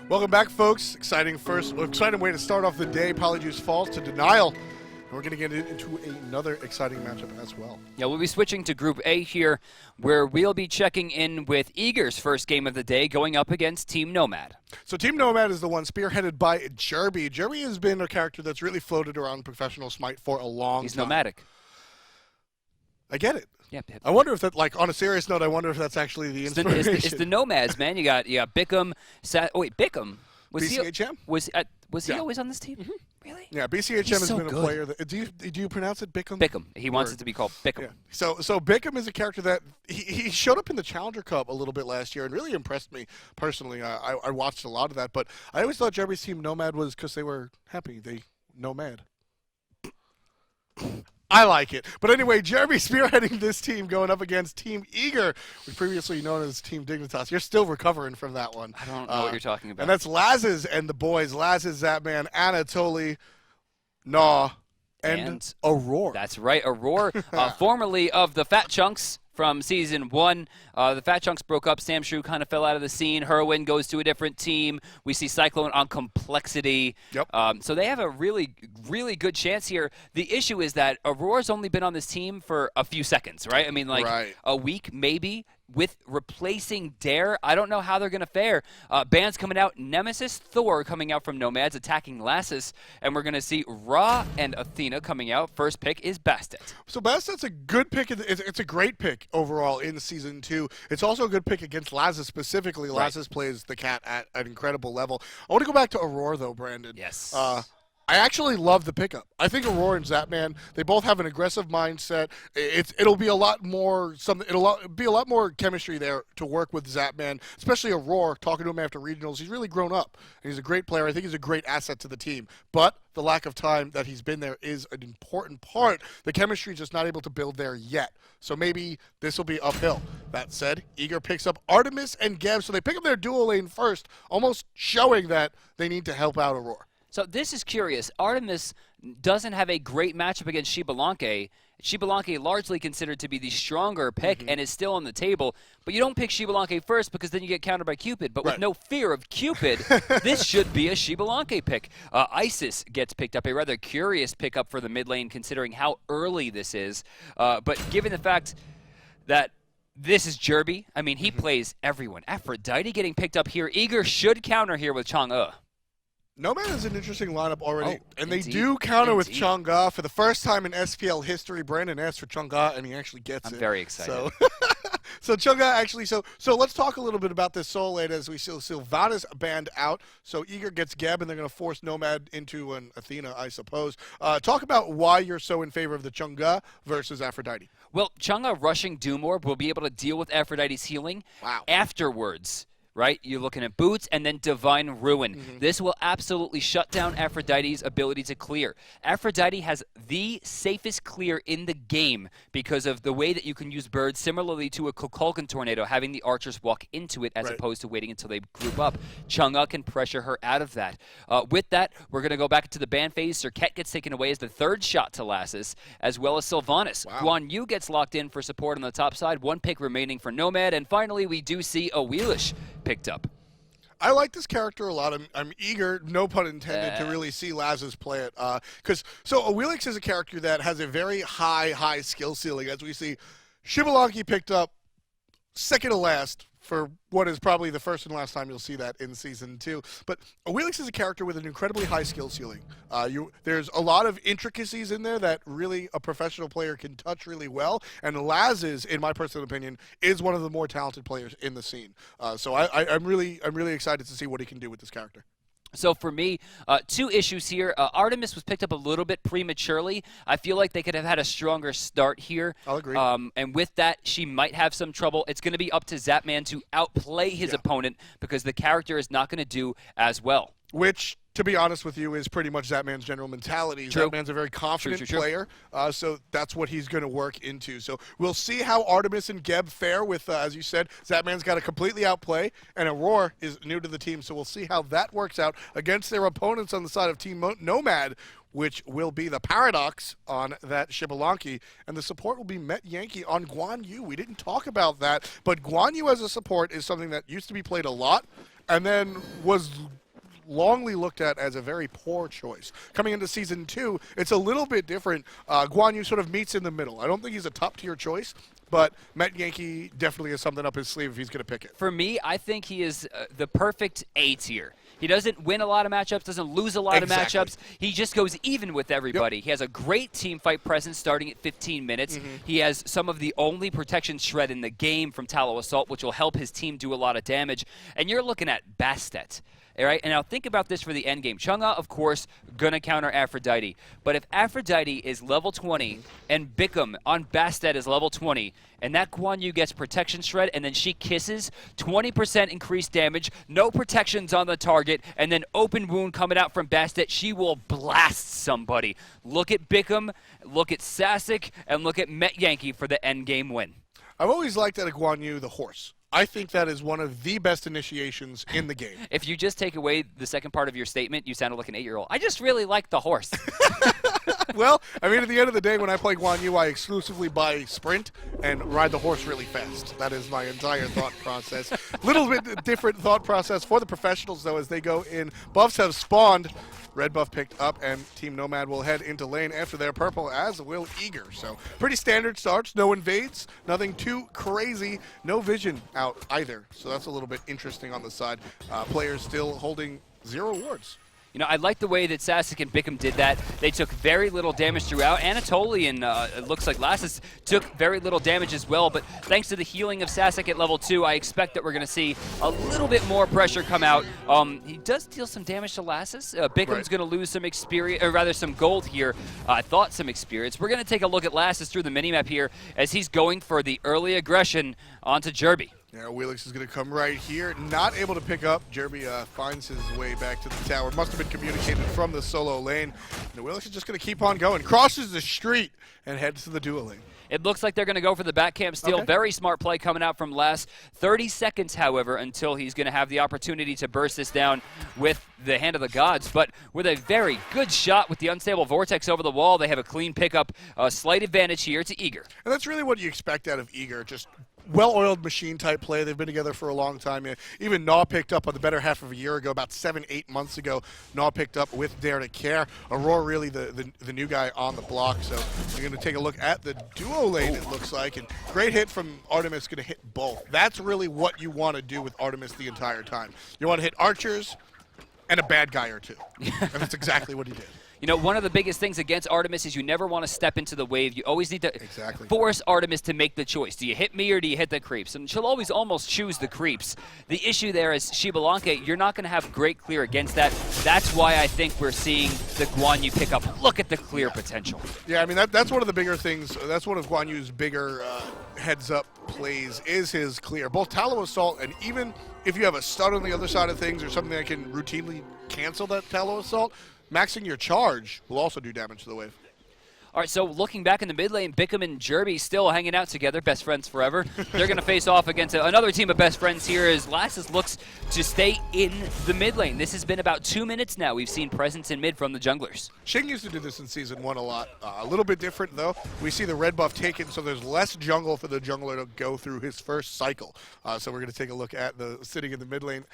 Welcome back, folks. Exciting way to start off the day. Polyjuice falls to Denial. And we're going to get into another exciting matchup as well. Yeah, we'll be switching to Group A here, where we'll be checking in with Eager's first game of the day, going up against Team Nomad. So Team Nomad is the one spearheaded by Jerby. Jerby has been a character that's really floated around professional Smite for a long time. He's nomadic. I get it. Yep. I wonder if that, like, on a serious note, I wonder if that's actually the inspiration. It's the Nomads, man. You got Bickham. Bickham. BCHM? Was he always on this team? Mm-hmm. Really? Yeah, BCHM has been a player that. Do you pronounce it Bickham? Bickham. He wants it to be called Bickham. Yeah. So Bickham is a character that he showed up in the Challenger Cup a little bit last year and really impressed me personally. I watched a lot of that, but I always thought Jeremy's team Nomad was because they were happy. They Nomad. I like it. But anyway, Jeremy spearheading this team going up against Team Eager, which previously known as Team Dignitas. You're still recovering from that one. I don't know what you're talking about. And that's Laz's and the boys. Laz's, Zapman, Anatoly, Nah, and Aurora. That's right, Aurora, formerly of the Fat Chunks from Season 1. The Fat Chunks broke up. Sam Shrew kind of fell out of the scene. Herwin goes to a different team. We see Cyclone on Complexity. Yep. So they have a really, really good chance here. The issue is that Aurora's only been on this team for a few seconds, right? I mean, like a week maybe. With replacing Dare, I don't know how they're going to fare. Bands coming out, Nemesis, Thor coming out from Nomads, attacking Lassus, and we're going to see Ra and Athena coming out. First pick is Bastet. So Bastet's a good pick. It's a great pick overall in Season 2. It's also a good pick against Lassus specifically. Right. Lassus plays the cat at an incredible level. I want to go back to Aurora, though, Brandon. Yes. I actually love the pickup. I think Aurora and Zapman, they both have an aggressive mindset. It'll be a lot more chemistry there to work with Zapman, especially Aurora. Talking to him after regionals, he's really grown up, and he's a great player. I think he's a great asset to the team. But the lack of time that he's been there is an important part. The chemistry is just not able to build there yet. So maybe this will be uphill. That said, Eager picks up Artemis and Geb, so they pick up their dual lane first, almost showing that they need to help out Aurora. So this is curious. Artemis doesn't have a great matchup against Shibalanke. Shibalanke largely considered to be the stronger pick and is still on the table. But you don't pick Shibalanke first because then you get countered by Cupid. But with no fear of Cupid, this should be a Shibalanke pick. Isis gets picked up, a rather curious pickup for the mid lane considering how early this is. But given the fact that this is Jerby, I mean, he plays everyone. Aphrodite getting picked up here. Eager should counter here with Chang'e. Nomad is an interesting lineup already, and indeed. they do counter with Chang'e for the first time in SPL history. Brandon asked for Chang'e, and he actually gets it. I'm very excited. So Chang'e actually, so let's talk a little bit about this solo lane as we see Sylvanas banned out. So Eager gets Geb, and they're going to force Nomad into an Athena, I suppose. Talk about why you're so in favor of the Chang'e versus Aphrodite. Well, Chang'e rushing Doom Orb will be able to deal with Aphrodite's healing afterwards. Right? You're looking at Boots and then Divine Ruin. This will absolutely shut down Aphrodite's ability to clear. Aphrodite has the safest clear in the game because of the way that you can use birds, similarly to a Kukulkan Tornado, having the archers walk into it as opposed to waiting until they group up. Chang'e can pressure her out of that. With that, we're going to go back to the ban phase. Serket gets taken away as the third shot to Lassus, as well as Sylvanas. Guan Yu gets locked in for support on the top side. One pick remaining for Nomad. And finally, we do see a Wheelish picked up. I like this character a lot. I'm eager, no pun intended, to really see Lazarus play it. So Awilix is a character that has a very high skill ceiling. As we see, Shibalanke picked up second to last for what is probably the first and last time you'll see that in Season 2. But Awilix is a character with an incredibly high skill ceiling. There's a lot of intricacies in there that really a professional player can touch really well. And Laz is, in my personal opinion, is one of the more talented players in the scene. So I'm really excited to see what he can do with this character. So for me, two issues here. Artemis was picked up a little bit prematurely. I feel like they could have had a stronger start here. I'll agree. And with that, she might have some trouble. It's going to be up to Zapman to outplay his opponent because the character is not going to do as well. Which, to be honest with you, is pretty much Zapman's general mentality. True. Zapman's a very confident player, so that's what he's going to work into. So we'll see how Artemis and Geb fare with, as you said, Zapman's got to completely outplay, and Aurora is new to the team, so we'll see how that works out against their opponents on the side of Team Nomad, which will be the Paradox on that Shibalanke, and the support will be Met Yankee on Guan Yu. We didn't talk about that, but Guan Yu as a support is something that used to be played a lot, and then was longly looked at as a very poor choice. Coming into Season 2, it's a little bit different. Guan Yu sort of meets in the middle. I don't think he's a top-tier choice, but Met Yankee definitely has something up his sleeve if he's going to pick it. For me, I think he is the perfect A tier. He doesn't win a lot of matchups, doesn't lose a lot of matchups. He just goes even with everybody. Yep. He has a great team fight presence starting at 15 minutes. He has some of the only protection shred in the game from Tallow Assault, which will help his team do a lot of damage. And you're looking at Bastet. All right, and now think about this for the end game. Chang'e, of course, gonna counter Aphrodite. But if Aphrodite is level 20 and Bickham on Bastet is level 20, and that Guan Yu gets protection shred and then she kisses, 20% increased damage, no protections on the target, and then open wound coming out from Bastet, she will blast somebody. Look at Bickham, look at Sasek, and look at Met Yankee for the end game win. I've always liked that Guan Yu, the horse. I think that is one of the best initiations in the game. If you just take away the second part of your statement, you sounded like an 8-year-old. I just really like the horse. Well, I mean, at the end of the day, when I play Guan Yu, I exclusively buy Sprint and ride the horse really fast. That is my entire thought process. Little bit different thought process for the professionals, though, as they go in. Buffs have spawned. Red buff picked up, and Team Nomad will head into lane after their purple, as will Eager. So pretty standard starts, no invades, nothing too crazy, no vision out either. So that's a little bit interesting on the side. Players still holding 0 wards. You know, I like the way that Sasek and Bickham did that. They took very little damage throughout. Anatoly and it looks like Lassus took very little damage as well, but thanks to the healing of Sasek at level 2, I expect that we're going to see a little bit more pressure come out. He does deal some damage to Lassus. Bickham's going to lose some experience, or rather some gold here. I thought some experience. We're going to take a look at Lassus through the minimap here as he's going for the early aggression onto Jerby. Yeah, Wheelix is going to come right here. Not able to pick up. Jerby finds his way back to the tower. Must have been communicated from the solo lane. And Wheelix is just going to keep on going. Crosses the street and heads to the duo lane. It looks like they're going to go for the back camp steal. Okay. Very smart play coming out from Les. 30 seconds, however, until he's going to have the opportunity to burst this down with the hand of the gods. But with a very good shot with the unstable vortex over the wall, they have a clean pickup. A slight advantage here to Eager. And that's really what you expect out of Eager. Just well-oiled machine-type play. They've been together for a long time. Even Naw picked up on the better half of a year ago, about 7-8 months ago. Naw picked up with Dare to Care. Aurora really the new guy on the block. So you're going to take a look at the duo lane, it looks like. And great hit from Artemis, going to hit both. That's really what you want to do with Artemis the entire time. You want to hit archers and a bad guy or two. And that's exactly what he did. You know, one of the biggest things against Artemis is you never want to step into the wave. You always need to force Artemis to make the choice. Do you hit me or do you hit the creeps? And she'll always almost choose the creeps. The issue there is Xbalanque, you're not going to have great clear against that. That's why I think we're seeing the Guan Yu pick up. Look at the clear potential. Yeah, I mean, that's one of the bigger things. That's one of Guan Yu's bigger heads-up plays is his clear. Both Tallow Assault and even if you have a stud on the other side of things or something that can routinely cancel that Tallow Assault, maxing your charge will also do damage to the wave. All right, so looking back in the mid lane, Bickham and Jerby still hanging out together, best friends forever. They're going to face off against another team of best friends here as Lassus looks to stay in the mid lane. This has been about 2 minutes now. We've seen presence in mid from the junglers. Xing used to do this in Season 1 a lot. A little bit different, though. We see the red buff taken, so there's less jungle for the jungler to go through his first cycle. So we're going to take a look at the sitting in the mid lane.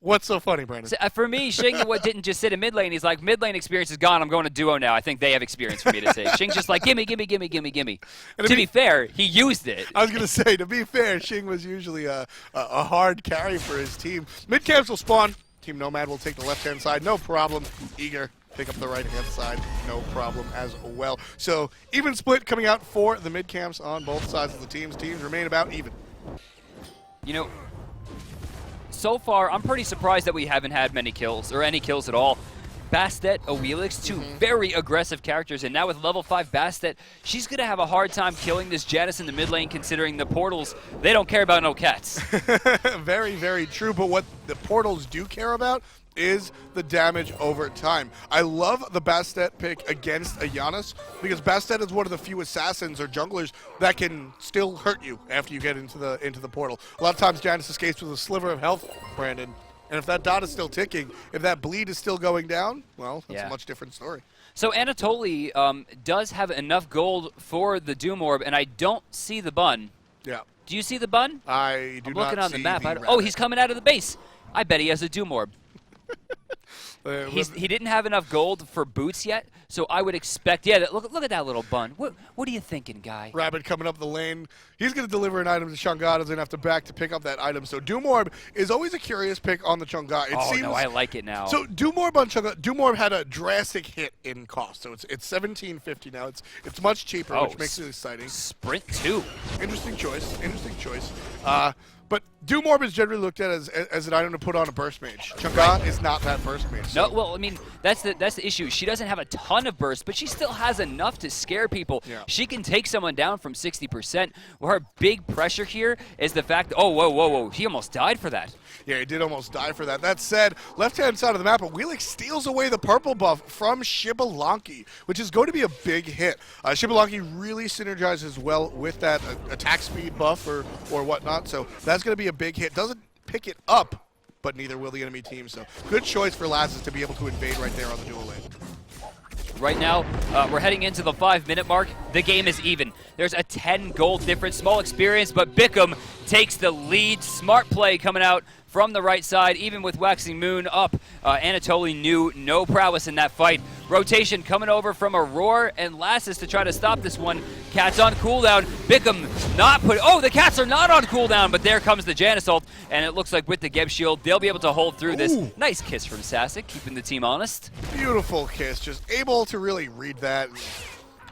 What's so funny, Brandon? So, for me, Xing didn't just sit in mid lane. He's like, mid lane experience is gone. I'm going to duo now. I think they have experience for me to say. Xing's just like, gimme, gimme, gimme, gimme, gimme. And to be fair, he used it. I was going to say, to be fair, Xing was usually a hard carry for his team. Mid camps will spawn. Team Nomad will take the left-hand side. No problem. Eager, pick up the right-hand side. No problem as well. So even split coming out for the mid camps on both sides of the teams. Teams remain about even. You know, so far, I'm pretty surprised that we haven't had many kills, or any kills at all. Bastet, Awelix, two very aggressive characters, and now with level 5 Bastet, she's going to have a hard time killing this Janus in the mid lane, considering the portals, they don't care about no cats. Very, very true, but what the portals do care about is the damage over time. I love the Bastet pick against a Janus because Bastet is one of the few assassins or junglers that can still hurt you after you get into the portal. A lot of times Janus escapes with a sliver of health, Brandon, and if that dot is still ticking, if that bleed is still going down, well, that's a much different story. So Anatoly does have enough gold for the Doom Orb, and I don't see the bun. Yeah. Do you see the bun? I do not see the I'm looking on the map. Oh, he's coming out of the base. I bet he has a Doom Orb. He didn't have enough gold for boots yet, so I would expect. Yeah, look at that little bun. What are you thinking, guy? Rabbit coming up the lane. He's going to deliver an item to Chang'e. Doesn't have to back to pick up that item. So Doomorb is always a curious pick on the Chang'e. No, I like it now. So Doomorb on Chang'e. Doomorb had a drastic hit in cost. So it's $17.50 now. It's much cheaper, which makes it exciting. Sprint 2. Interesting choice. But Doomorb is generally looked at as an item to put on a burst mage. Chang'e is not that burst mage. So. No, well, I mean, that's the issue. She doesn't have a ton of burst, but she still has enough to scare people. Yeah. She can take someone down from 60%. Well, her big pressure here is the fact that, whoa, he almost died for that. Yeah, he did almost die for that. That said, left-hand side of the map, Wheelix steals away the purple buff from Shibalanki, which is going to be a big hit. Shibalanki really synergizes well with that attack speed buff or whatnot, so that's going to be a big hit. Doesn't pick it up, but neither will the enemy team, so good choice for Lazarus to be able to invade right there on the dual lane. Right now, we're heading into the 5-minute mark. The game is even. There's a 10 gold difference, small experience, but Bickham takes the lead. Smart play coming out from the right side, even with Waxing Moon up. Anatoly knew no prowess in that fight. Rotation coming over from Aurora and Lassus to try to stop this one. Cat's on cooldown. Bickham not put. Oh, the Cats are not on cooldown, but there comes the Janus ult, and it looks like with the Geb shield, they'll be able to hold through this. Nice kiss from Sasek, keeping the team honest. Beautiful kiss, just able to really read that.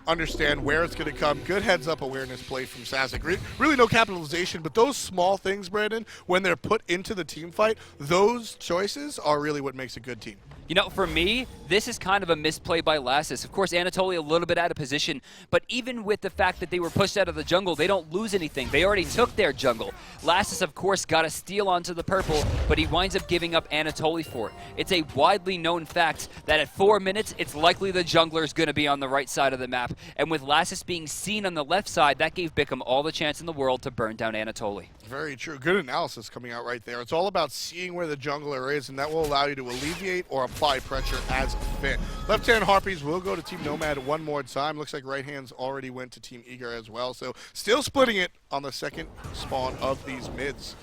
Understand where it's going to come. Good heads-up awareness play from Sasek. Really no capitalization, but those small things, Brandon, when they're put into the team fight, those choices are really what makes a good team. You know, for me, this is kind of a misplay by Lassus. Of course, Anatoly a little bit out of position, but even with the fact that they were pushed out of the jungle, they don't lose anything. They already took their jungle. Lassus, of course, got a steal onto the purple, but he winds up giving up Anatoly for it. It's a widely known fact that at 4 minutes, it's likely the jungler is going to be on the right side of the map. And with Lassus being seen on the left side, that gave Bickham all the chance in the world to burn down Anatoly. Very true. Good analysis coming out right there. It's all about seeing where the jungler is, and that will allow you to alleviate or apply pressure as fit. Left-hand Harpies will go to Team Nomad one more time. Looks like right hands already went to Team Eager as well. So still splitting it on the second spawn of these mids.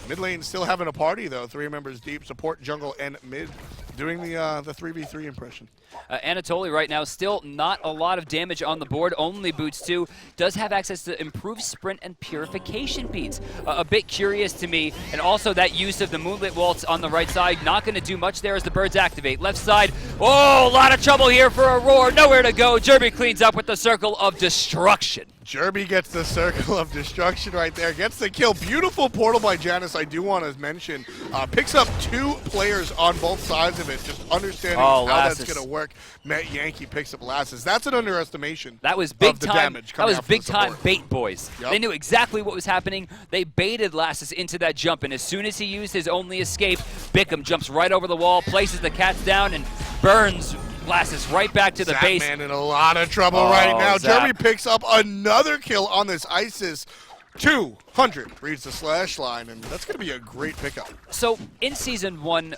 Mid lane still having a party, though. 3 members deep, support, jungle, and mid, doing the 3v3 impression. Anatoly right now still not a lot of damage on the board, only boots 2. Does have access to improved sprint and purification beads. A bit curious to me, and also that use of the Moonlit Waltz on the right side, not going to do much there as the birds activate. Left side, oh, a lot of trouble here for Aurora, nowhere to go. Jerby cleans up with the Circle of Destruction. Jerby gets the Circle of Destruction right there, gets the kill. Beautiful portal by Janus, I do want to mention. Picks up 2 players on both sides of it, just understanding how that's going to work. Matt Yankee picks up Lassus. That's an underestimation. That was big time. That was big time bait, boys. Yep. They knew exactly what was happening. They baited Lassus into that jump, and as soon as he used his only escape, Bickham jumps right over the wall, places the Cats down, and burns Lassus right back to the base. Man in a lot of trouble right now. Jeremy picks up another kill on this Isis. 200 reads the slash line, and that's going to be a great pickup. So in Season 1,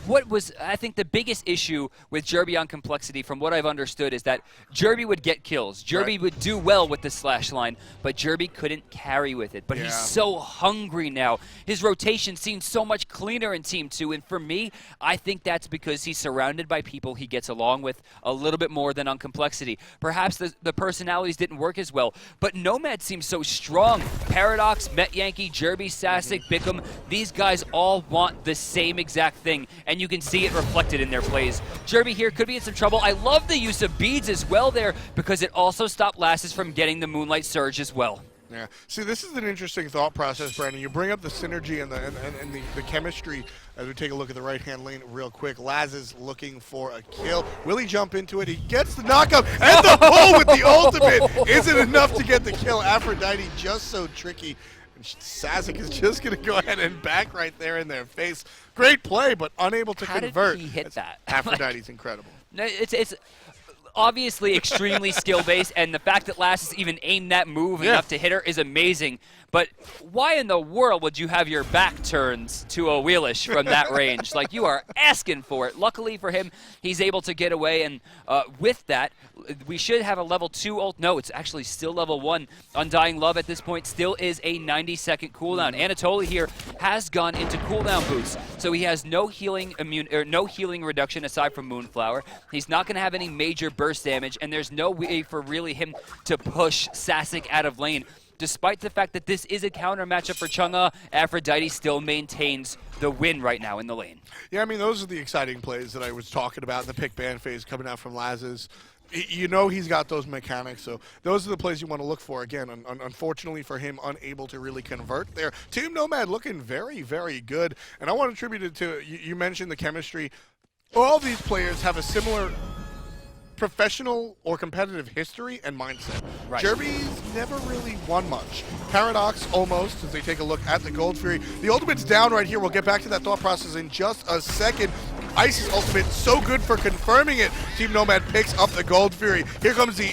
what was, I think, the biggest issue with Jerby on Complexity, from what I've understood, is that Jerby would get kills. Jerby would do well with the slash line, but Jerby couldn't carry with it. But he's so hungry now. His rotation seems so much cleaner in Team 2, and for me, I think that's because he's surrounded by people he gets along with a little bit more than on Complexity. Perhaps the personalities didn't work as well, but Nomad seems so strong. Paradox, Met Yankee, Jerby, Sasek, Bickham, these guys all want the same exact thing, and you can see it reflected in their plays. Jerby here could be in some trouble. I love the use of beads as well there, because it also stopped Lassus from getting the Moonlight Surge as well. Yeah. See, this is an interesting thought process, Brandon. You bring up the synergy and the chemistry as we take a look at the right-hand lane real quick. Laz is looking for a kill. Will he jump into it? He gets the knockup and the pull with the ultimate. Isn't enough to get the kill. Aphrodite just so tricky. And Sasek is just going to go ahead and back right there in their face. Great play, but unable to convert. How did he hit that? Aphrodite's incredible. No, it's obviously extremely skill-based, and the fact that Lassus even aimed that move enough to hit her is amazing. But why in the world would you have your back turned to a Wheelish from that range? Like, you are asking for it. Luckily for him, he's able to get away, and with that, we should have a level 2 ult. No, it's actually still level 1. Undying Love at this point still is a 90-second cooldown. Anatoly here has gone into cooldown boots, so he has no healing reduction aside from Moonflower. He's not going to have any major burst damage, and there's no way for really him to push Sasic out of lane. Despite the fact that this is a counter matchup for Chang'e, Aphrodite still maintains the win right now in the lane. Yeah, I mean, those are the exciting plays that I was talking about in the pick ban phase coming out from Laz's. You know he's got those mechanics, so those are the plays you want to look for. Again, unfortunately for him, unable to really convert there. Team Nomad looking very, very good, and I want to attribute it to, you mentioned the chemistry. All these players have a similar professional or competitive history and mindset. Right. Jerby's never really won much. Paradox almost, as they take a look at the Gold Fury. The ultimate's down right here. We'll get back to that thought process in just a second. Ice's ultimate, so good for confirming it. Team Nomad picks up the Gold Fury. Here comes the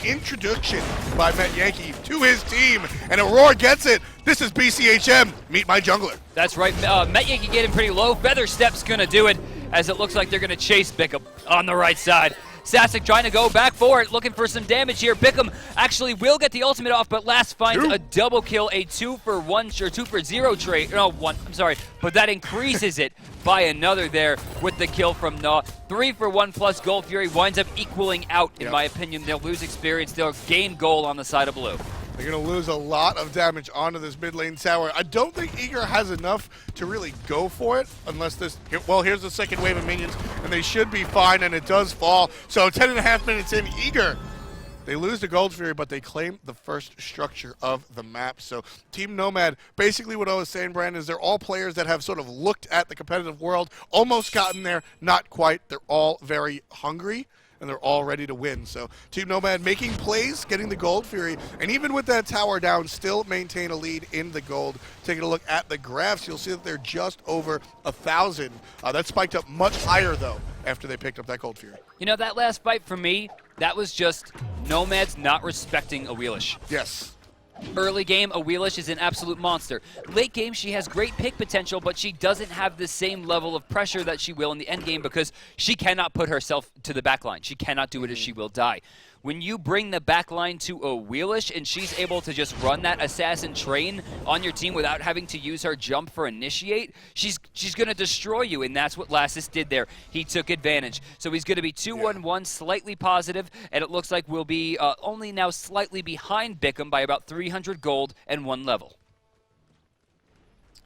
introduction by Met Yankee to his team, and Aurora gets it. This is BCHM. Meet my jungler. That's right. Met Yankee getting pretty low. Feather Step's going to do it, as it looks like they're going to chase Bickham on the right side. Sasic trying to go back for it, looking for some damage here. Bickham actually will get the ultimate off, but Last finds a double kill, a 2-for-1 or 2-for-0 trade. No, one. I'm sorry, but that increases it by another there with the kill from Naw. 3-for-1 plus Gold Fury winds up equaling out, in my opinion. They'll lose experience. They'll gain gold on the side of blue. They're going to lose a lot of damage onto this mid lane tower. I don't think Eager has enough to really go for it unless this... Well, here's the second wave of minions, and they should be fine, and it does fall. So 10.5 minutes in, Eager, they lose the Gold Fury, but they claim the first structure of the map. So Team Nomad, basically what I was saying, Brandon, is they're all players that have sort of looked at the competitive world, almost gotten there, not quite. They're all very hungry, and they're all ready to win. So Team Nomad making plays, getting the Gold Fury, and even with that tower down, still maintain a lead in the gold. Taking a look at the graphs, you'll see that they're just over 1,000. That spiked up much higher, though, after they picked up that Gold Fury. You know, that last fight for me, that was just Nomads not respecting a Wheelish. Yes. Early game, a Wheelish is an absolute monster. Late game, she has great pick potential, but she doesn't have the same level of pressure that she will in the end game because she cannot put herself to the back line. She cannot do it as she will die. When you bring the back line to a Wheelish and she's able to just run that assassin train on your team without having to use her jump for initiate, she's going to destroy you, and that's what Lassus did there. He took advantage. So he's going to be 2-1-1, slightly positive, and it looks like we'll be only now slightly behind Bickham by about 300 gold and 1 level.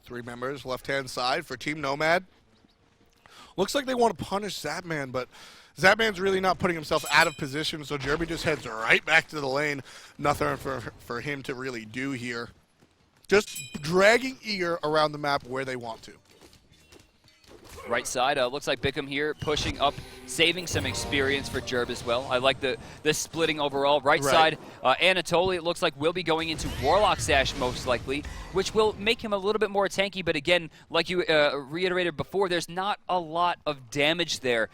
3 members, left-hand side for Team Nomad. Looks like they want to punish Zapman, but Zapman's really not putting himself out of position, so Jerby just heads right back to the lane. Nothing for him to really do here. Just dragging Eager around the map where they want to. Right side, looks like Bickham here pushing up, saving some experience for Jerb as well. I like the splitting overall. Right side, Anatoly, it looks like will be going into Warlock Sash most likely, which will make him a little bit more tanky, but again, like you reiterated before, there's not a lot of damage there.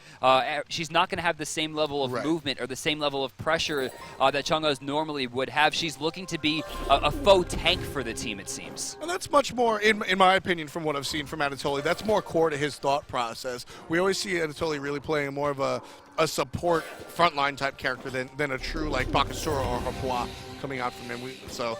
She's not going to have the same level of movement or the same level of pressure that Chang'e normally would have. She's looking to be a faux tank for the team, it seems. And that's much more, in my opinion, from what I've seen from Anatoly, that's more core to his thought process. We always see Anatoly really playing more of a support frontline type character than a true like Bakasura or Hapua coming out from him. So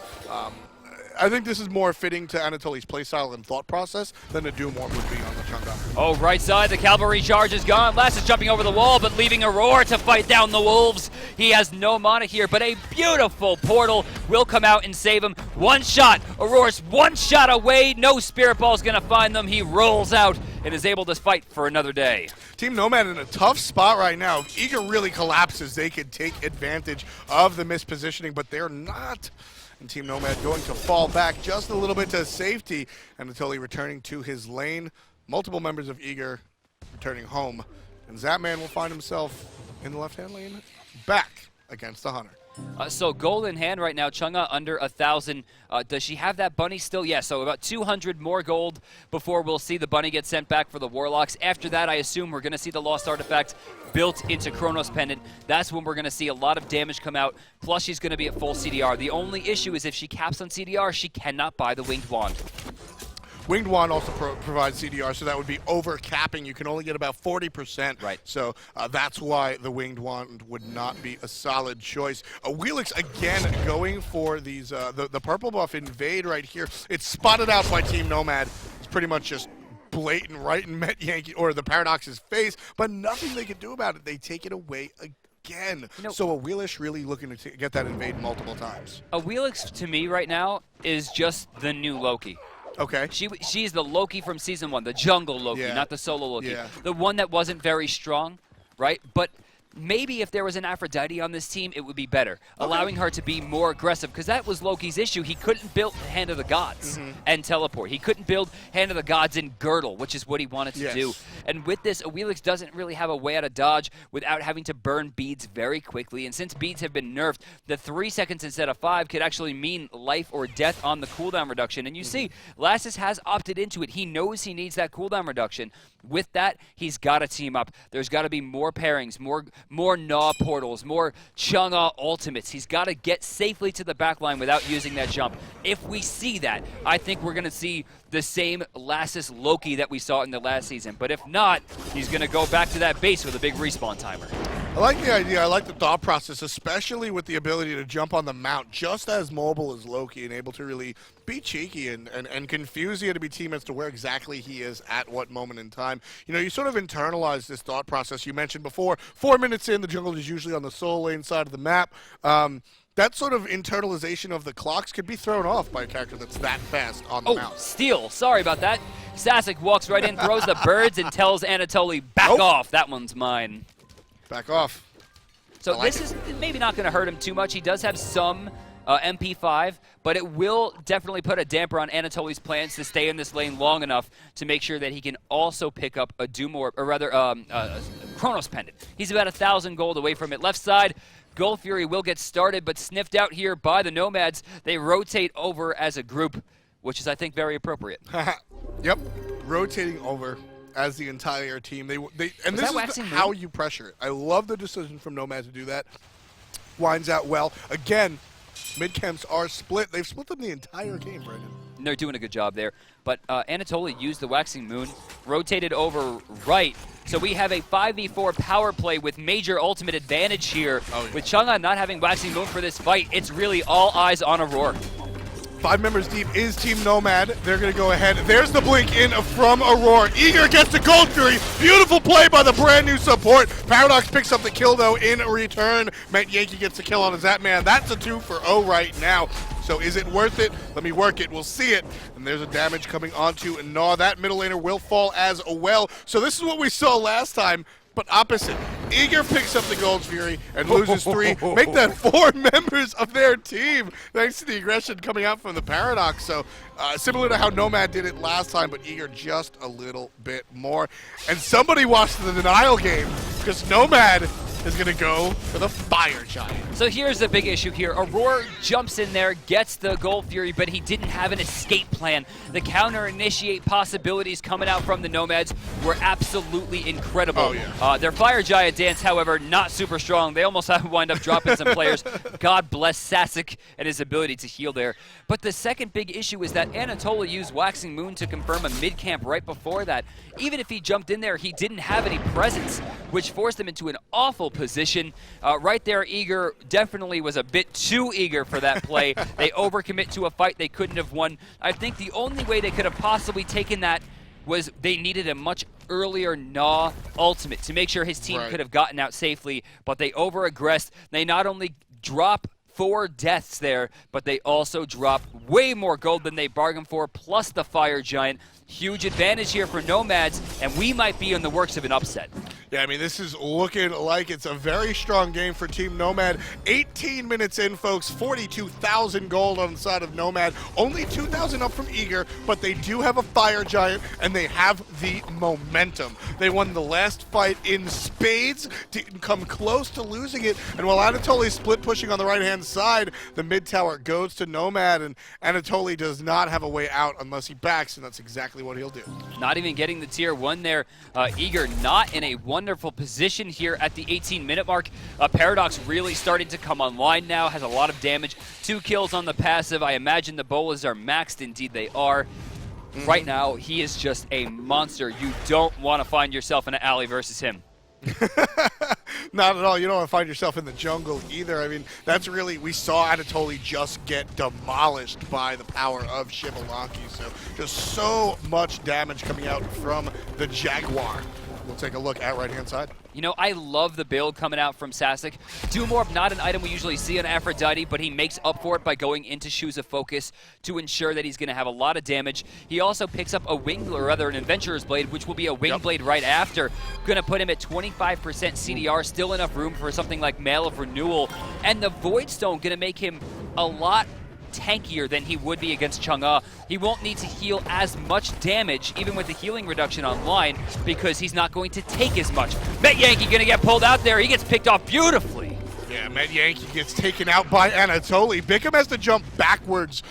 I think this is more fitting to Anatoly's playstyle and thought process than a Doom Orb would be on the Chang'e. Oh, right side, the cavalry charge is gone. Lass is jumping over the wall, but leaving Aurora to fight down the wolves. He has no mana here, but a beautiful portal will come out and save him. One shot, Aurora's one shot away. No Spirit Ball's gonna find them. He rolls out and is able to fight for another day. Team Nomad in a tough spot right now. If Eager really collapses, they could take advantage of the mispositioning, but they're not. And Team Nomad going to fall back just a little bit to safety. And Anatoly returning to his lane. Multiple members of Eager returning home. And Zapman will find himself in the left-hand lane back against the Hunter. So gold in hand right now, Chang'e under 1,000. Does she have that bunny still? Yeah, so about 200 more gold before we'll see the bunny get sent back for the Warlocks. After that, I assume we're going to see the Lost Artifact built into Chronos Pendant. That's when we're going to see a lot of damage come out, plus she's going to be at full CDR. The only issue is if she caps on CDR, she cannot buy the Winged Wand. Winged Wand also provides CDR, so that would be over capping. You can only get about 40%. Right. So that's why the Winged Wand would not be a solid choice. Wheelix again going for these the purple buff invade right here. It's spotted out by Team Nomad. It's pretty much just blatant right in Met Yankee or the Paradox's face, but nothing they can do about it. They take it away again. So a Wheelish really looking to get that invade multiple times. A Wheelix to me right now is just the new Loki. Okay. She's the Loki from Season 1, the jungle Loki, not the solo Loki. Yeah. The one that wasn't very strong, right? But maybe if there was an Aphrodite on this team, it would be better, allowing her to be more aggressive, because that was Loki's issue. He couldn't build Hand of the Gods and teleport. He couldn't build Hand of the Gods and Girdle, which is what he wanted to do. And with this, Wheelix doesn't really have a way out of dodge without having to burn beads very quickly. And since beads have been nerfed, the 3 seconds instead of 5 could actually mean life or death on the cooldown reduction. And you see, Lassus has opted into it. He knows he needs that cooldown reduction. With that, he's got to team up. There's got to be more pairings, more Gnaw portals, more Chang'e ultimates. He's got to get safely to the back line without using that jump. If we see that, I think we're going to see the same Lassus Loki that we saw in the last season. But if not, he's going to go back to that base with a big respawn timer. I like the idea. I like the thought process, especially with the ability to jump on the mount just as mobile as Loki and able to really be cheeky and confuse the enemy team as to where exactly he is at what moment in time. You know, you sort of internalize this thought process. You mentioned before, 4 minutes in, the jungle is usually on the solo lane side of the map. That sort of internalization of the clocks could be thrown off by a character that's that fast on the mount. Steal. Sorry about that. Sasek walks right in, throws the birds, and tells Anatoly, back off. That one's mine. Back off. So this is maybe not going to hurt him too much. He does have some MP5, but it will definitely put a damper on Anatoly's plans to stay in this lane long enough to make sure that he can also pick up a Chronos Pendant. He's about 1,000 gold away from it. Left side, Gold Fury will get started, but sniffed out here by the Nomads. They rotate over as a group, which is, I think, very appropriate. Yep, rotating over as the entire team. And this is how you pressure it. I love the decision from Nomad to do that. Winds out well. Again, mid-camps are split. They've split them the entire game, Brendan. They're doing a good job there. But Anatoly used the Waxing Moon, rotated over right. So we have a 5v4 power play with major ultimate advantage here. With Chang'e not having Waxing Moon for this fight, it's really all eyes on Aurora. 5 members deep is Team Nomad. They're going to go ahead. There's the blink in from Aurora. Eager gets the Gold Fury. Beautiful play by the brand new support. Paradox picks up the kill, though, in return. Met Yankee gets the kill on his Zatman. That's a 2 for 0 right now. So is it worth it? Let me work it. We'll see it. And there's a damage coming onto Gnaw. That middle laner will fall as well. So this is what we saw last time, but opposite. Eager picks up the Gold Fury and loses 3. Make that 4 members of their team, thanks to the aggression coming out from the Paradox. So similar to how Nomad did it last time, but Eager just a little bit more. And somebody watched the denial game, because Nomad is going to go for the Fire Giant. So here's the big issue here. Aurora jumps in there, gets the Gold Fury, but he didn't have an escape plan. The counter-initiate possibilities coming out from the Nomads were absolutely incredible. Their Fire Giant dance, however, not super strong. They almost wind up dropping some players. God bless Sasek and his ability to heal there. But the second big issue is that Anatoly used Waxing Moon to confirm a mid-camp right before that. Even if he jumped in there, he didn't have any presence, which forced him into an awful position. Right there, Eager definitely was a bit too eager for that play. They overcommit to a fight they couldn't have won. I think the only way they could have possibly taken that was they needed a much earlier Gnaw ultimate to make sure his team could have gotten out safely, but they over-aggressed. They not only drop 4 deaths there, but they also drop way more gold than they bargained for, plus the Fire Giant. Huge advantage here for Nomads, and we might be in the works of an upset. Yeah, I mean, this is looking like it's a very strong game for Team Nomad. 18 minutes in, folks. 42,000 gold on the side of Nomad. Only 2,000 up from Eager, but they do have a Fire Giant, and they have the momentum. They won the last fight in spades, didn't come close to losing it, and while Anatoly split pushing on the right-hand side, the mid tower goes to Nomad, and Anatoly does not have a way out unless he backs, and that's exactly what he'll do. Not even getting the tier 1 there. Eager not in a wonderful position here at the 18-minute mark. Paradox really starting to come online now, has a lot of damage. 2 kills on the passive. I imagine the bolas are maxed. Indeed they are. Right now, he is just a monster. You don't want to find yourself in an alley versus him. Not at all. You don't want to find yourself in the jungle either. I mean, that's really, we saw Anatoly just get demolished by the power of Shivalaki. So just so much damage coming out from the Jaguar. We'll take a look at right-hand side. You know, I love the build coming out from Sasek. Doomorb, not an item we usually see on Aphrodite, but he makes up for it by going into Shoes of Focus to ensure that he's going to have a lot of damage. He also picks up a Wing, or rather an Adventurer's Blade, which will be a Wing Blade right after. Going to put him at 25% CDR, still enough room for something like Mail of Renewal. And the Void Stone going to make him a lot tankier than he would be against Chang'e. He won't need to heal as much damage, even with the healing reduction online, because he's not going to take as much. Met Yankee gonna get pulled out there. He gets picked off beautifully. Yeah, Met Yankee gets taken out by Anatoly. Bickham has to jump backwards.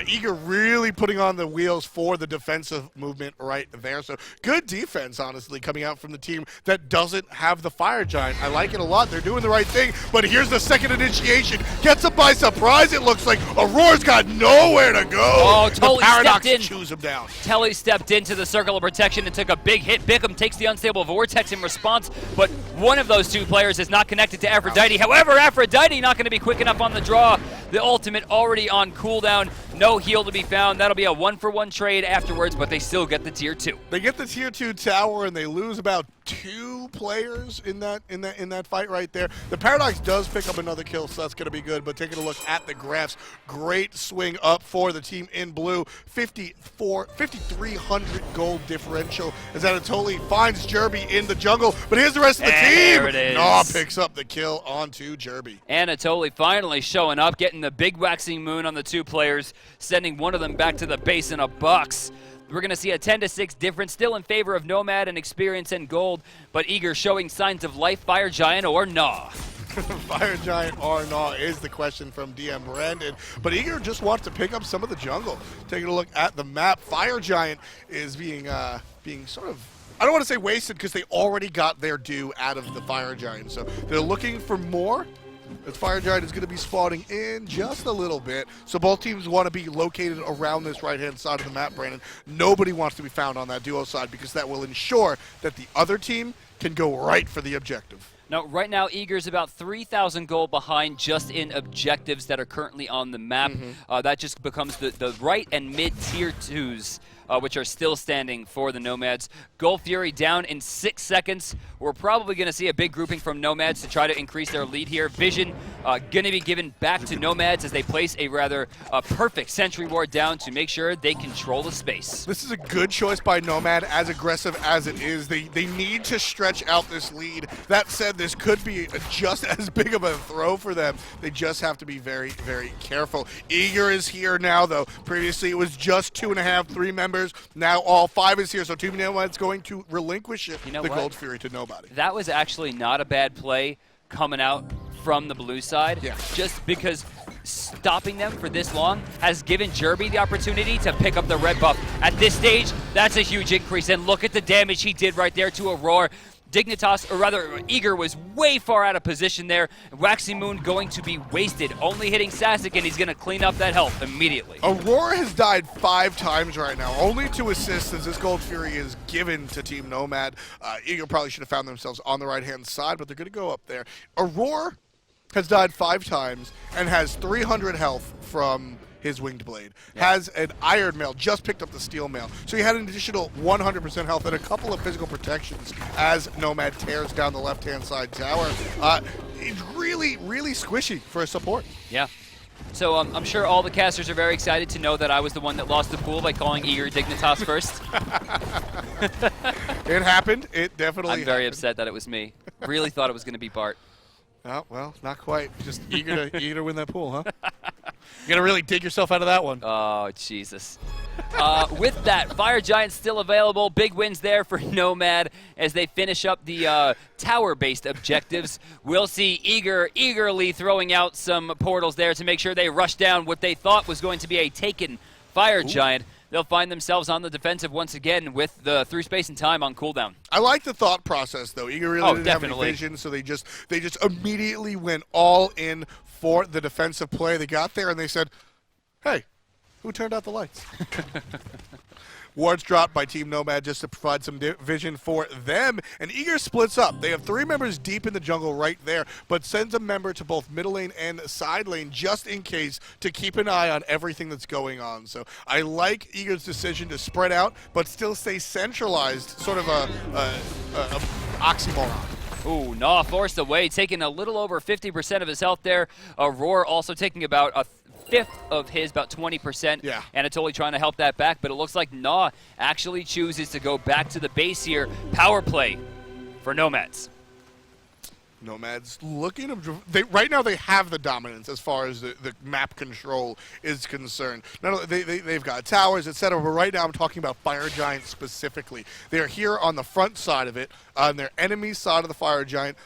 Eager really putting on the wheels for the defensive movement right there. So good defense, honestly, coming out from the team that doesn't have the Fire Giant. I like it a lot. They're doing the right thing. But here's the second initiation. Gets him by surprise, it looks like. Aurora's got nowhere to go. Oh, Tully Paradox stepped in. chews him down. Tully stepped into the circle of protection and took a big hit. Bickham takes the unstable vortex in response, but one of those 2 players is not connected to Aphrodite. However, Aphrodite not going to be quick enough on the draw. The ultimate already on cooldown. No heal to be found. That'll be a 1-for-1 trade afterwards, but they still get the tier 2. They get the tier 2 tower, and they lose about 2 players in that fight right there. The Paradox does pick up another kill, so that's going to be good. But taking a look at the graphs, great swing up for the team in blue. 5,300 gold differential as Anatoly finds Jerby in the jungle. But here's the rest of the team. There it is. Naw picks up the kill onto Jerby. Anatoly finally showing up, getting the big waxing moon on the 2 players, sending one of them back to the base in a box. We're going to see a 10-6 difference, still in favor of Nomad and experience and gold, but Eager showing signs of life. Fire Giant or nah? Fire Giant or nah is the question from DM Brandon, but Eager just wants to pick up some of the jungle. Taking a look at the map, Fire Giant is being sort of, I don't want to say wasted, because they already got their due out of the Fire Giant, so they're looking for more. The Fire Giant is going to be spawning in just a little bit. So both teams want to be located around this right-hand side of the map, Brandon. Nobody wants to be found on that duo side, because that will ensure that the other team can go right for the objective. Now, right now, Eager's about 3,000 gold behind just in objectives that are currently on the map. That just becomes the right and mid-tier 2s, which are still standing for the Nomads. Gold Fury down in 6 seconds. We're probably going to see a big grouping from Nomads to try to increase their lead here. Vision going to be given back to Nomads as they place a rather perfect Sentry Ward down to make sure they control the space. This is a good choice by Nomad, as aggressive as it is. They need to stretch out this lead. That said, this could be just as big of a throw for them. They just have to be very, very careful. Eager is here now, though. Previously, it was just 2.5, 3 members. Now all 5 is here, so Team Nomad's going to relinquish it, the Gold Fury to nobody. That was actually not a bad play coming out from the blue side. Yeah. Just because stopping them for this long has given Jerby the opportunity to pick up the red buff. At this stage, that's a huge increase, and look at the damage he did right there to Aurora. Dignitas, or rather Eager, was way far out of position there. Waxy Moon going to be wasted, only hitting Sasek, and he's going to clean up that health immediately. Aurora has died 5 times right now, only 2 assists as this Gold Fury is given to Team Nomad. Eager probably should have found themselves on the right-hand side, but they're going to go up there. Aurora has died 5 times and has 300 health from his Winged Blade. Yeah. Has an Iron Mail, just picked up the Steel Mail. So he had an additional 100% health and a couple of physical protections as Nomad tears down the left-hand side tower. It's really, really squishy for a support. Yeah. So I'm sure all the casters are very excited to know that I was the one that lost the pool by calling Eager Dignitas first. It happened. It definitely I'm very happened. upset that it was me. Really thought it was going to be Bart. Oh, well, not quite. Just eager to win that pool, huh? You got to really dig yourself out of that one. Oh, Jesus. With that, Fire Giant's still available. Big wins there for Nomad as they finish up the tower-based objectives. We'll see Eager eagerly throwing out some portals there to make sure they rush down what they thought was going to be a taken Fire Giant. They'll find themselves on the defensive once again with the through space and time on cooldown. I like the thought process, though. Eager really didn't have any vision, so they just immediately went all in for the defensive play. They got there and they said, hey, who turned out the lights? Wards dropped by Team Nomad just to provide some vision for them. And Eager splits up. They have 3 members deep in the jungle right there, but sends a member to both middle lane and side lane just in case to keep an eye on everything that's going on. So I like Eager's decision to spread out, but still stay centralized, sort of a oxymoron. Ooh, Nah forced away, taking a little over 50% of his health there. Roar also taking about a fifth of his, about 20%. Yeah. Anatoly trying to help that back, but it looks like Nah actually chooses to go back to the base here. Power play for Nomads. Nomads looking, right now they have the dominance as far as the map control is concerned. Not only they've got towers, etc., but right now I'm talking about Fire Giant specifically. They are here on the front side of it, on their enemy side of the Fire Giant,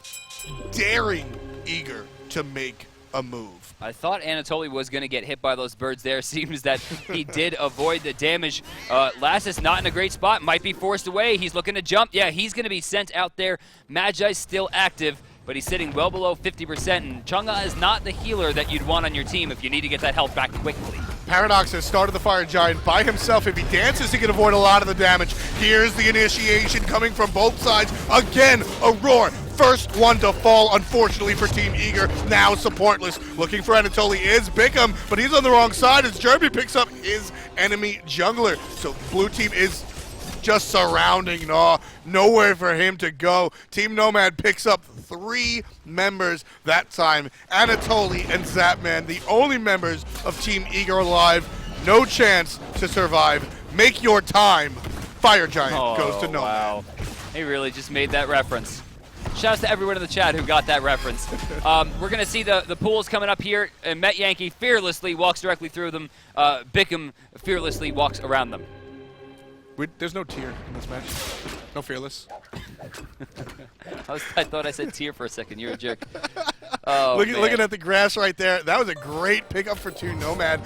daring Eager to make a move. I thought Anatoly was going to get hit by those birds there. Seems that he did avoid the damage. Lassus not in a great spot, might be forced away. He's looking to jump. Yeah, he's going to be sent out there. Magi's still active, but he's sitting well below 50%, and Chang'e is not the healer that you'd want on your team if you need to get that health back quickly. Paradox has started the Fire Giant by himself. If he dances, he can avoid a lot of the damage. Here's the initiation coming from both sides. Again, a roar. First one to fall, unfortunately, for Team Eager. Now supportless. Looking for Anatoly is Bickham, but he's on the wrong side as Jeremy picks up his enemy jungler. So blue team is just surrounding Nah. Nowhere for him to go. Team Nomad picks up 3 members that time. Anatoly and Zapman, the only members of Team Eager alive. No chance to survive. Make your time. Fire Giant goes to Nomad. Wow. He really just made that reference. Shouts to everyone in the chat who got that reference. We're going to see the pools coming up here. And Met Yankee fearlessly walks directly through them. Bickham fearlessly walks around them. There's no tier in this match. No fearless. I thought I said tier for a second. You're a jerk. Oh, looking at the grass right there, that was a great pickup for Team Nomad.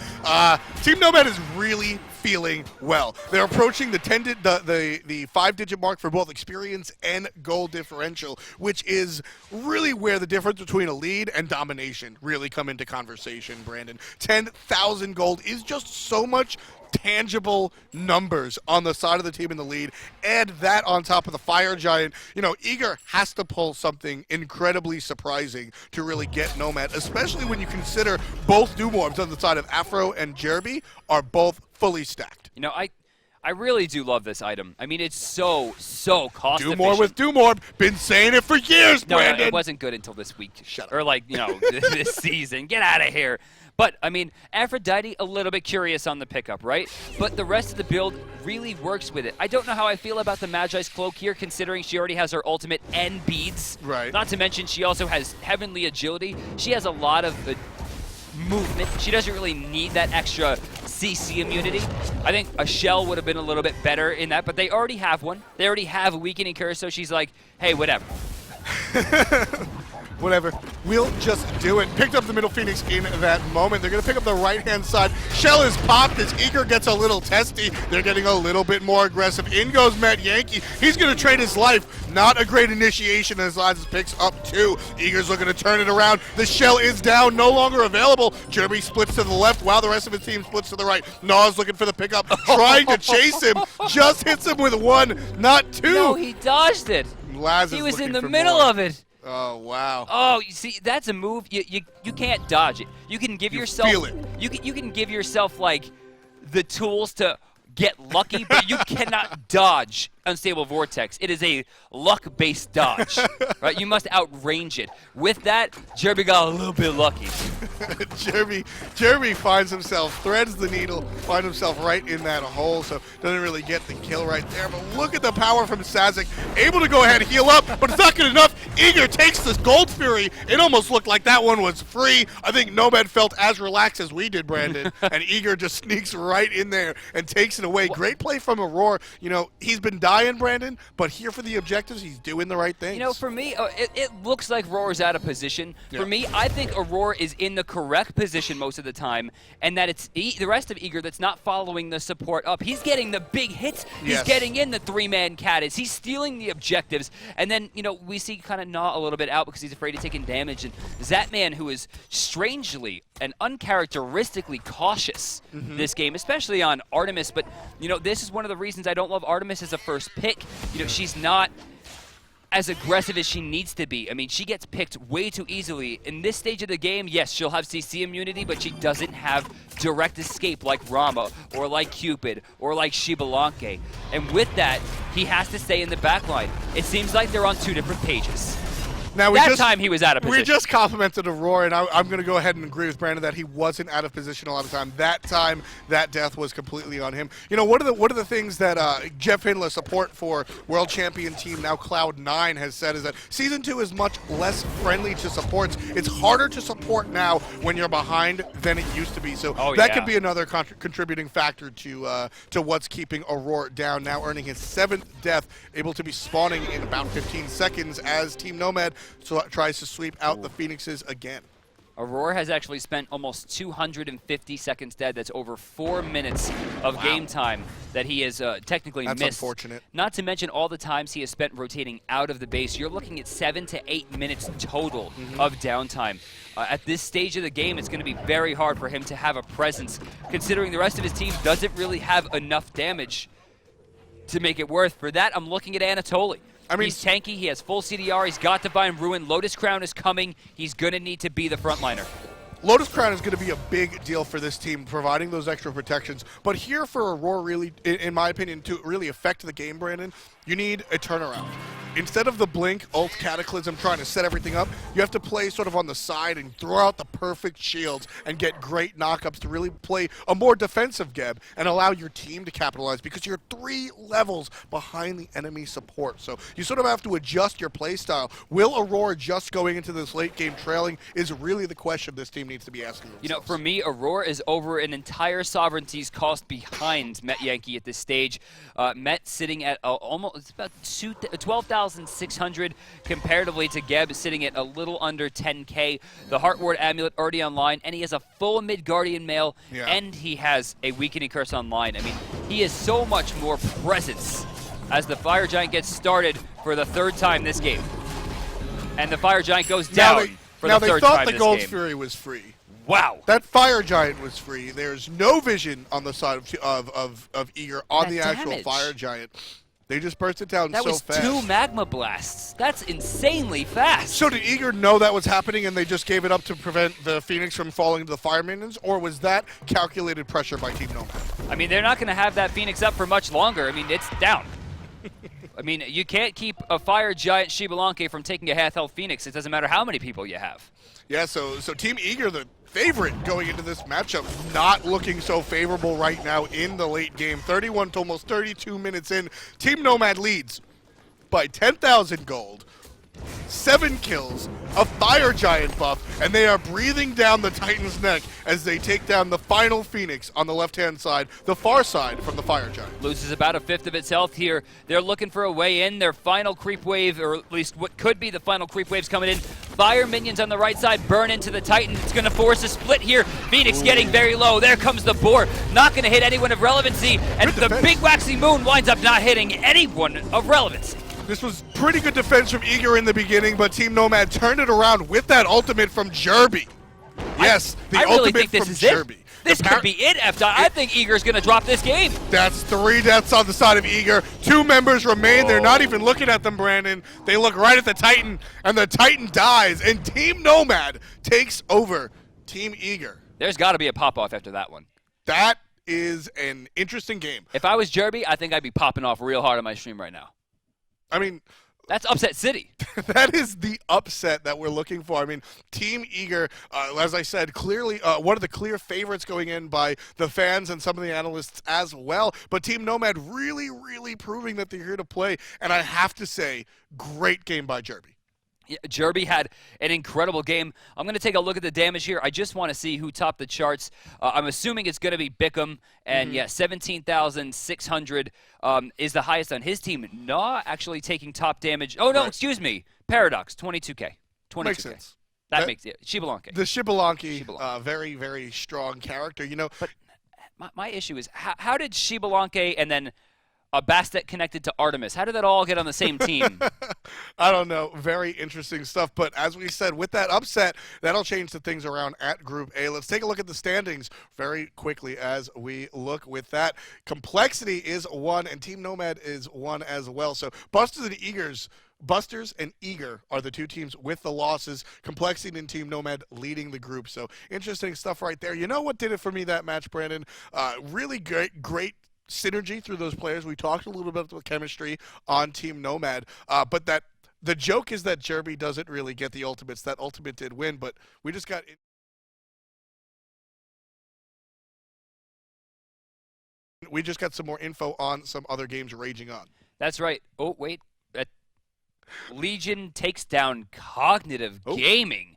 Team Nomad is really feeling well. They're approaching the 5-digit mark for both experience and goal differential, which is really where the difference between a lead and domination really come into conversation, Brandon. 10,000 gold is just so much tangible numbers on the side of the team in the lead. Add that on top of the Fire Giant. You know, Eager has to pull something incredibly surprising to really get Nomad, especially when you consider both Doomorbs on the side of Afro and Jerby are both fully stacked. You know, I really do love this item. I mean, it's so cost efficient. Do more with Doomorb. Been saying it for years, Brandon. No, it wasn't good until this week. Shut up. Or like, you know, this season. Get out of here. But, I mean, Aphrodite, a little bit curious on the pickup, right? But the rest of the build really works with it. I don't know how I feel about the Magi's Cloak here, considering she already has her ultimate and beads. Right. Not to mention, she also has Heavenly Agility. She has a lot of movement. She doesn't really need that extra CC immunity. I think a Shell would have been a little bit better in that, but they already have one. They already have a weakening curse, so she's like, hey, whatever. Whatever. We'll just do it. Picked up the middle Phoenix in that moment. They're going to pick up the right-hand side. Shell is popped as Eager gets a little testy. They're getting a little bit more aggressive. In goes Matt Yankee. He's going to trade his life. Not a great initiation as Lazarus picks up 2. Eager's looking to turn it around. The Shell is down, no longer available. Jeremy splits to the left while the rest of his team splits to the right. Naw's looking for the pickup, trying to chase him. Just hits him with 1, not 2. No, he dodged it. Laz he is was in the for middle more. of it. Oh, wow. Oh, you see, that's a move. You can't dodge it. You can give yourself feel it. You can give yourself like the tools to get lucky, but you cannot dodge Unstable Vortex. It is a luck-based dodge, right? You must outrange it. With that, Jeremy got a little bit lucky. Jeremy finds himself, threads the needle, finds himself right in that hole, so doesn't really get the kill right there. But look at the power from Sazik, able to go ahead and heal up, but it's not good enough. Eager takes this Gold Fury. It almost looked like that one was free. I think Nomad felt as relaxed as we did, Brandon, and Eager just sneaks right in there and takes it away. Great play from Aurora. You know, he's been dying, Brandon, but here for the objectives, he's doing the right things. You know, for me, it looks like Aurora's out of position. Yeah. For me, I think Aurora is in the correct position most of the time, and that it's the rest of Eager that's not following the support up. He's getting the big hits. He's getting in the three-man caddies. He's stealing the objectives, and then, you know, we see kind of gnaw a little bit out because he's afraid of taking damage, and Zatman, who is strangely and uncharacteristically cautious this game, especially on Artemis, but, you know, this is one of the reasons I don't love Artemis as a first pick. You know, she's not as aggressive as she needs to be. I mean, she gets picked way too easily. In this stage of the game, yes, she'll have CC immunity, but she doesn't have direct escape like Rama, or like Cupid, or like Shibalanke. And with that, he has to stay in the backline. It seems like they're on two different pages. Now, that time he was out of position. We just complimented Aurora, and I'm going to go ahead and agree with Brandon that he wasn't out of position a lot of time. That death was completely on him. You know, one of the things that Jeff Hindler, support for World Champion Team, now Cloud9, has said is that Season 2 is much less friendly to supports. It's harder to support now when you're behind than it used to be. So that could be another contributing factor to what's keeping Aurora down, now earning his 7th death, able to be spawning in about 15 seconds as Team Nomad tries to sweep out the Phoenixes again. Aurora has actually spent almost 250 seconds dead. That's over 4 minutes of game time that he has technically missed. That's unfortunate. Not to mention all the times he has spent rotating out of the base. You're looking at 7 to 8 minutes total of downtime. At this stage of the game, it's going to be very hard for him to have a presence, considering the rest of his team doesn't really have enough damage to make it worth. For that, I'm looking at Anatoly. I mean, he's tanky, he has full CDR, he's got Divine Ruin, Lotus Crown is coming, he's going to need to be the frontliner. Lotus Crown is going to be a big deal for this team, providing those extra protections. But here for Aurora, really, in my opinion, to really affect the game, Brandon, you need a turnaround. Instead of the Blink, Ult, Cataclysm trying to set everything up, you have to play sort of on the side and throw out the perfect shields and get great knockups to really play a more defensive Geb and allow your team to capitalize, because you're 3 levels behind the enemy support. So you sort of have to adjust your play style. Will Aurora just going into this late game trailing is really the question this team needs to be asking themselves. You know, for me, Aurora is over an entire Sovereignty's cost behind Met Yankee at this stage. Met sitting at almost about 12,600 comparatively to Geb sitting at a little under 10K. The Heart Ward Amulet already online, and he has a full Mid-Guardian Mail, and he has a Weakening Curse online. I mean, he has so much more presence as the Fire Giant gets started for the 3rd time this game. And the Fire Giant goes down for the 3rd time this game. Now, they thought the Gold Fury was free. Wow. That Fire Giant was free. There's no vision on the side of Eager on the actual Fire Giant. They just burst it down so fast. That was 2 Magma Blasts. That's insanely fast. So did Eager know that was happening and they just gave it up to prevent the Phoenix from falling to the Fire Minions? Or was that calculated pressure by Team Nomad? I mean, they're not going to have that Phoenix up for much longer. I mean, it's down. I mean, you can't keep a Fire Giant Shibalanke from taking a half-health Phoenix. It doesn't matter how many people you have. Yeah, so Team Eager, the favorite going into this matchup, not looking so favorable right now in the late game. 31 to almost 32 minutes in. Team Nomad leads by 10,000 gold, 7 kills, a Fire Giant buff, and they are breathing down the Titan's neck as they take down the final Phoenix on the left-hand side, the far side from the Fire Giant. Loses about a 5th of its health here. They're looking for a way in. Their final creep wave, or at least what could be the final creep waves coming in. Fire minions on the right side burn into the Titan. It's going to force a split here. Phoenix getting very low. There comes the boar. Not going to hit anyone of relevancy. And the big waxy moon winds up not hitting anyone of relevance. This was pretty good defense from Eager in the beginning, but Team Nomad turned it around with that ultimate from Jerby. Yes, the I really ultimate think this from is Jerby. This could be it, F-Dot. I think Eager's going to drop this game. That's 3 deaths on the side of Eager. 2 members remain. They're not even looking at them, Brandon. They look right at the Titan, and the Titan dies, and Team Nomad takes over Team Eager. There's got to be a pop-off after that one. That is an interesting game. If I was Jerby, I think I'd be popping off real hard on my stream right now. I mean, that's upset city. That is the upset that we're looking for. I mean, Team Eager, as I said, clearly one of the clear favorites going in by the fans and some of the analysts as well. But Team Nomad really, really proving that they're here to play. And I have to say, great game by Jerby. Yeah, Jerby had an incredible game. I'm going to take a look at the damage here. I just want to see who topped the charts. I'm assuming it's going to be Bickham. And, yeah, 17,600 is the highest on his team. Not actually taking top damage. Oh, no, excuse me. Paradox, 22K. 22K. Makes sense. That makes it. Shibalanki. The Shibalanki, very, very strong character. You know, but my issue is how did Shibalanki and then a Bastet connected to Artemis? How did that all get on the same team? I don't know. Very interesting stuff. But as we said, with that upset, that'll change the things around at Group A. Let's take a look at the standings very quickly as we look with that. Complexity is 1, and Team Nomad is 1 as well. So Busters and Eager are the 2 teams with the losses. Complexity and Team Nomad leading the group. So interesting stuff right there. You know what did it for me that match, Brandon? Really great synergy through those players. We talked a little bit about the chemistry on Team Nomad, but that the joke is that Jerby doesn't really get the ultimates. That ultimate did win, but we just got some more info on some other games raging on. That's right. Oh, wait. Legion takes down Cognitive Gaming.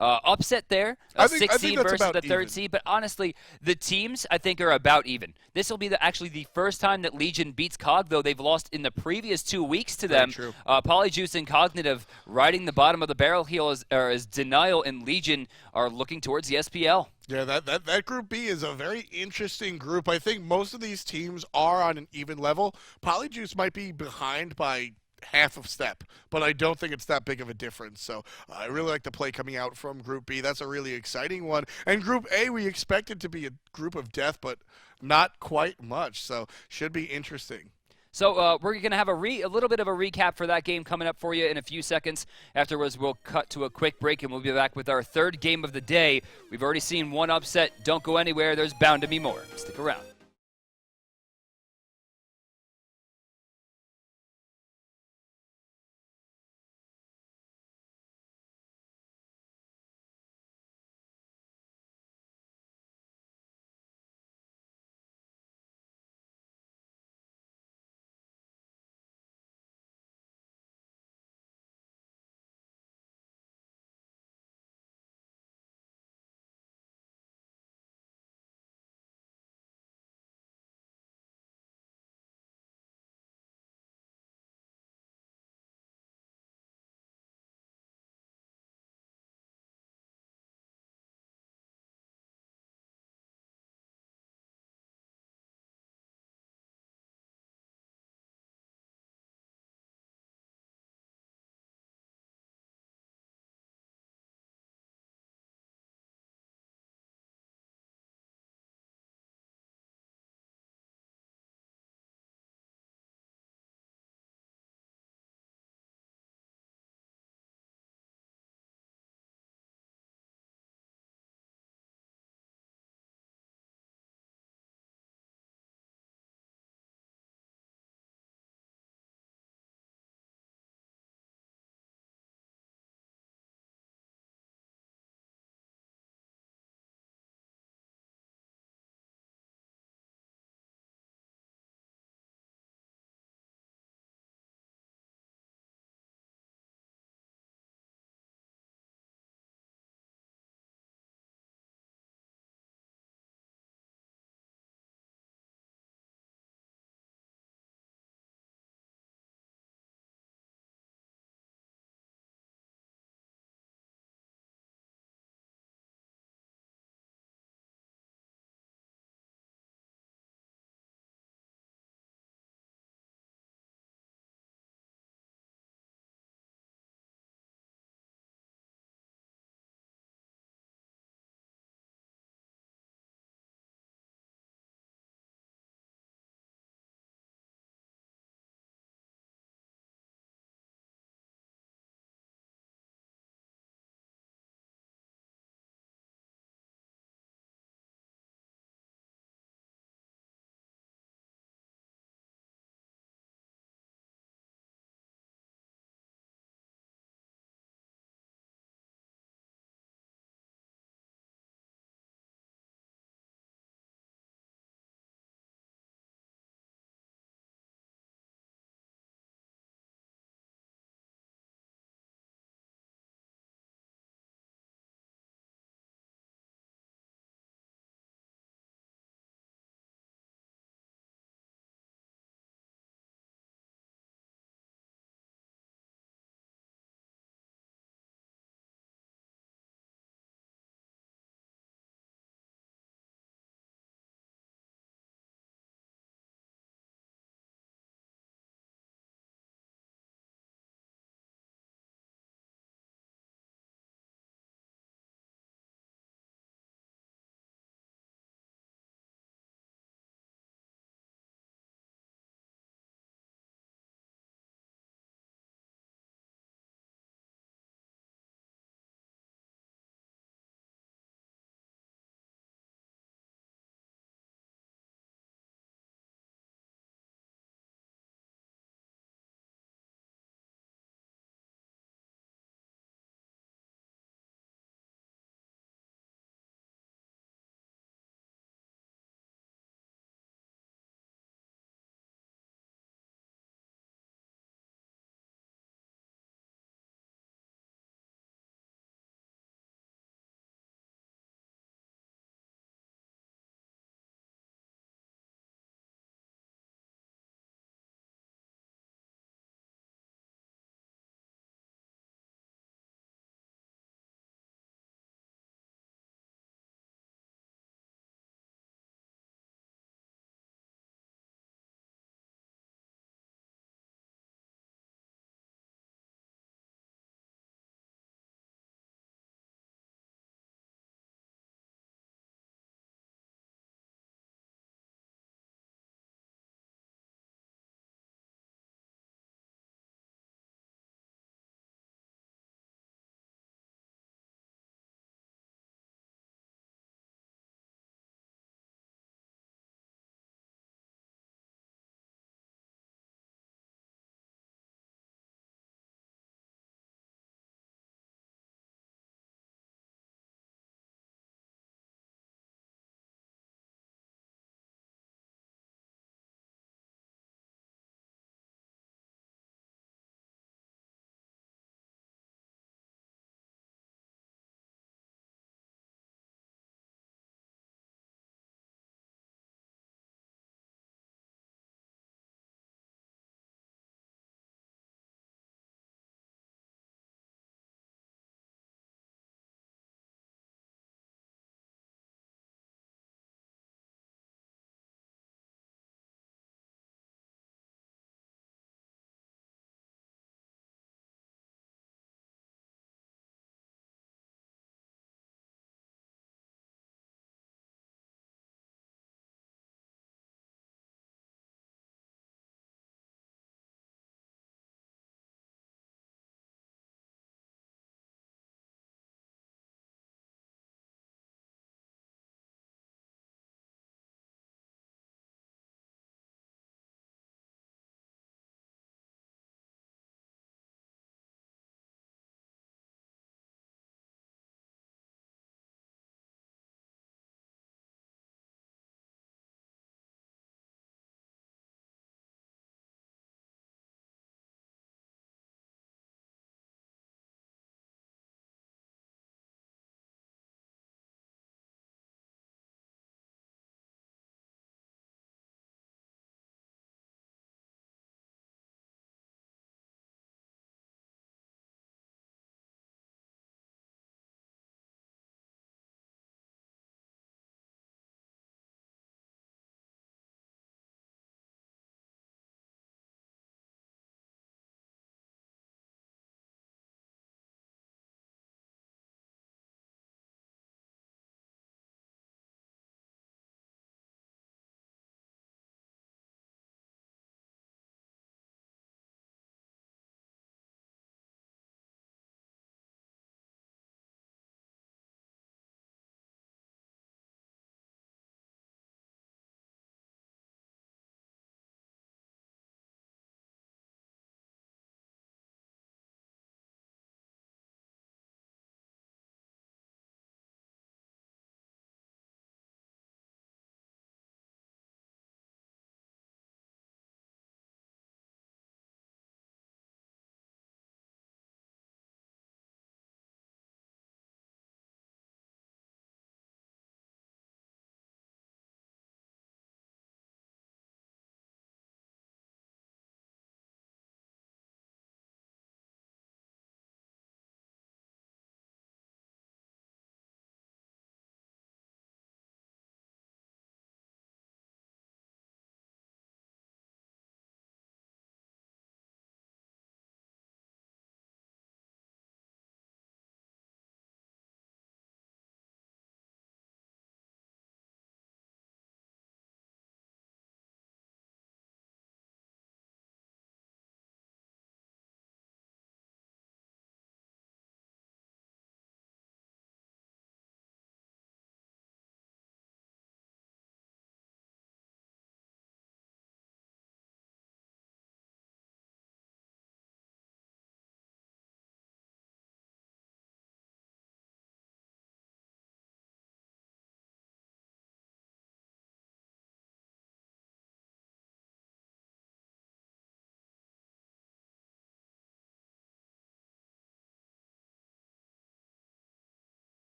Upset there, a 6 seed versus the 3rd seed. But honestly, the teams, I think, are about even. This will be actually the first time that Legion beats Cog, though they've lost in the previous 2 weeks to them. True. Polyjuice and Cognitive riding the bottom of the barrel here as Denial and Legion are looking towards the SPL. Yeah, that Group B is a very interesting group. I think most of these teams are on an even level. Polyjuice might be behind by half of step, but I don't think it's that big of a difference. So I really like the play coming out from Group B. That's a really exciting one. And Group A, we expect it to be a group of death, but not quite much. So should be interesting. So we're going to have a little bit of a recap for that game coming up for you in a few seconds. Afterwards, we'll cut to a quick break, and we'll be back with our 3rd game of the day. We've already seen one upset. Don't go anywhere. There's bound to be more. Stick around.